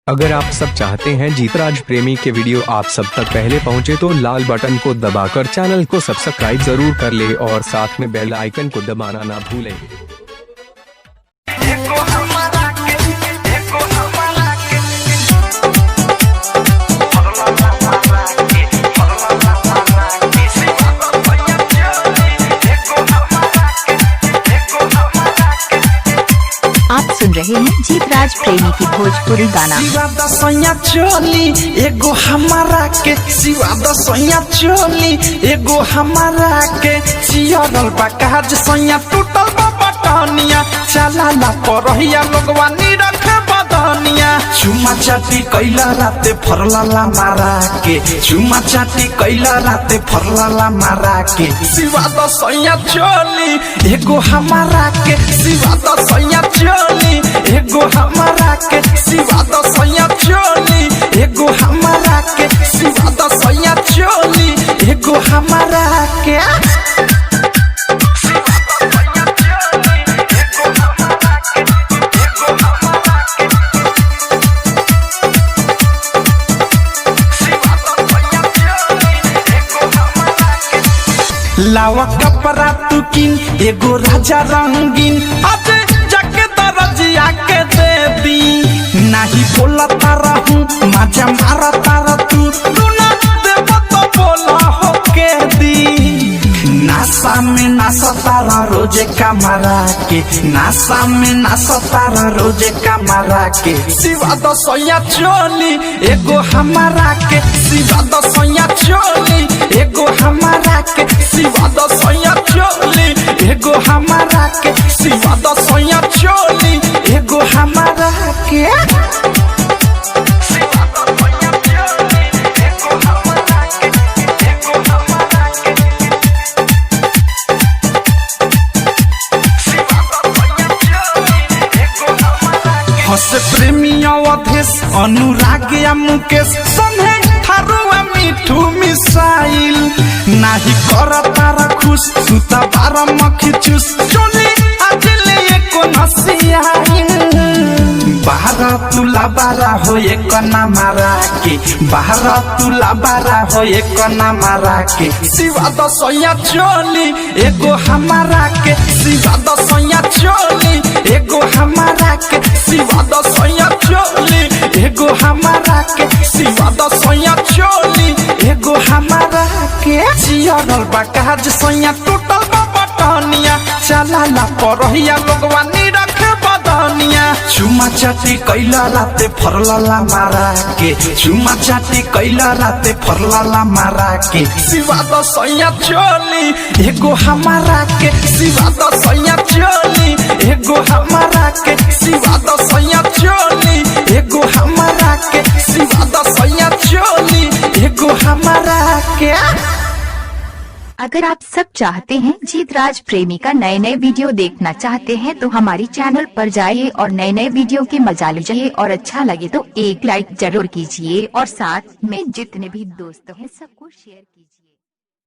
अगर आप सब चाहते हैं जीतराज प्रेमी के वीडियो आप सब तक पहले पहुंचे तो लाल बटन को दबाकर चैनल को सब्सक्राइब जरूर कर ले और साथ में बेल आइकन को दबाना ना भूलें। आप सुन रहे हैं जीतराज प्रेमी की भोजपुरी गाना। सिवा दसैया चोली एगो हमारा के, सिवा दसैया चोली एगो हमारा के, चियरल बा काज सैया टूटल बा बटनिया, चला ला परहिया लोगवा निरख बदनिया, चुमा चाटी कैला राते फरला ला मारा के, चुमा चाटी कैला राते फरला ला मारा के, सिवा दसैया चोली एगो हमारा के, सिवा दसैया चोली एगो हमारा के, सिवा दसैया चोली एगो हमारा के, सिवा दसैया चोली एगो हमारा के। लावा कपड़ा तू किन एगो राजा रंगीन, आज जाके दरजिया के दे दी, नहीं बोला तारा हूँ मजा मारा तारा तू ना देव तो बोला हो के दी, नासा में नासा तारा रोजे कमरा के, नासा में नासा तारा रोजे कमरा के, सिवा दसैया चोली एगो हमारा के, सिवा दसैया चोली एगो हमारा के, सिवा दसैया चोली एगो हमारा के, सिवा दसैया चोली एगो हमारा के। हस प्रेमी अवधेश अनुराग या मुकेश संगे थारुआ मिठू मिसाइल, नाही कर तारा खुश सुता बारा मखी चूस, चोली आज ले एको नसियाइन, बाहरा तुला बारा हो एक ना मारा के, बाहरा तुला बारा हो एक ना मारा के, सिवा दसैया चोली एगो हमारा के, सिवा दसैया चोली एगो हमारा के, सिवा दसैया चोली एगो हमारा के, सिवा दसैया चोली एगो हमारा के, चियरल बा काज सैया टूटल बा बटनिया, चला ला परहिया लोगवा निरख बदनिया, चुमा चाटी कैला राते फरला ला मारा के, चुमा चाटी कैला राते फरला ला मारा के, सिवा दसैया चोली एगो हमारा के, सिवा दसैया चोली एगो हमारा के, सिवा दसैया चोली एगो हमारा के, सिवा दसैया चोली एगो हमारा के। अगर आप सब चाहते हैं जीतराज प्रेमी का नए वीडियो देखना चाहते हैं तो हमारी चैनल पर जाइए और नए वीडियो के मजा लीजिए, और अच्छा लगे तो एक लाइक जरूर कीजिए और साथ में जितने भी दोस्त हैं सबको शेयर